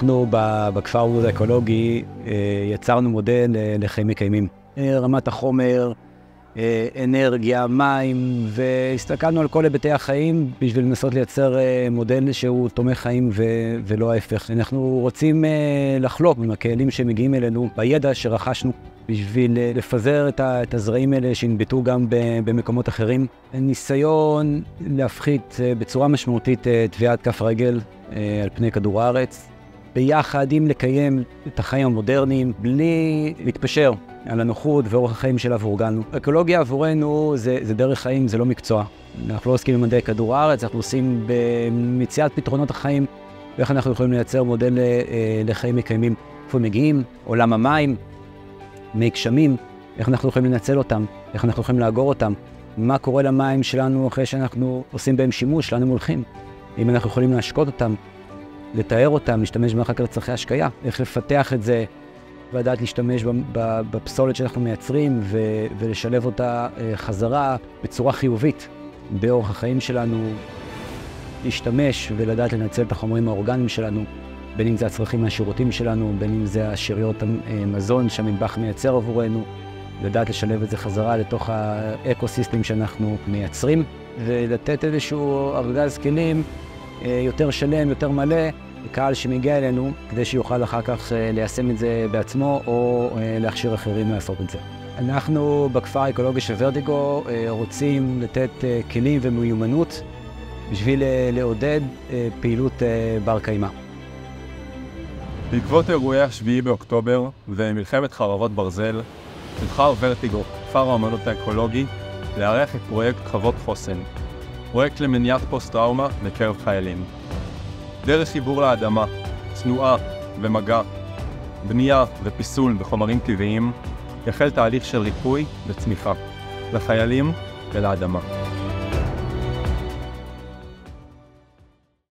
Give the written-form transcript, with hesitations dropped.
אנחנו בכפר עודד האקולוגי יצרנו מודל לחיים מקיימים. רמת החומר, אנרגיה, מים, והסתכלנו על כל היבטי החיים בשביל לנסות לייצר מודל שהוא תומך חיים ולא ההפך. אנחנו רוצים לחלוק עם הכלים שמגיעים אלינו בידע שרכשנו בשביל לפזר את הזרעים האלה שינבטו גם במקומות אחרים. ניסיון להפחית בצורה משמעותית טביעת כף רגל על פני כדור הארץ, ביחד עם לקיים את החיים המודרניים בלי להתפשר על הנוחות ואורח החיים שלה והורגלנו. אקולוגיה עבורנו זה דרך חיים, זה לא מקצוע. אנחנו לא עוסקים במדעי כדור הארץ, אנחנו עושים במציאת פתרונות החיים ואיך אנחנו יכולים לייצר מודל לחיים מקיימים. איפה מגיעים? עולם המים, מי גשמים, איך אנחנו יכולים לנצל אותם, איך אנחנו יכולים לאגור אותם, מה קורה למים שלנו אחרי שאנחנו עושים בהם שימוש, לאן הם הולכים, אם אנחנו יכולים להשקות אותם, לתאר אותם, להשתמש באחר כך לצרכי השקיה, איך לפתח את זה, ולדעת להשתמש בפסולת שאנחנו מייצרים ולשלב אותה חזרה בצורה חיובית באורח החיים שלנו, להשתמש ולדעת לנצל את החומרים האורגניים שלנו, בין אם זה הצרכים מהשירותים שלנו, בין אם זה השאריות המזון שהמטבח מייצר עבורנו, לדעת לשלב את זה חזרה לתוך האקוסיסטם שאנחנו מייצרים, ולתת איזשהו ארגז כלים יותר שלם, יותר מלא, לקהל שמגיע אלינו, כדי שיוכל אחר כך ליישם את זה בעצמו, או להכשיר אחרים לעשות את זה. אנחנו בכפר האקולוגי של ורטיגו רוצים לתת כלים ומיומנות בשביל לעודד פעילות בר קיימא. בעקבות אירועי 7 באוקטובר ומלחמת חרבות ברזל, נבחר ורטיגו, כפר האמנות האקולוגי, לארח את פרויקט חוות חוסן, פרויקט למניעת פוסט-טראומה בקרב חיילים. דרך חיבור לאדמה, תנועה ומגע, בנייה ופיסול בחומרים טבעיים, יחל תהליך של ריפוי וצמיחה, לחיילים ולאדמה.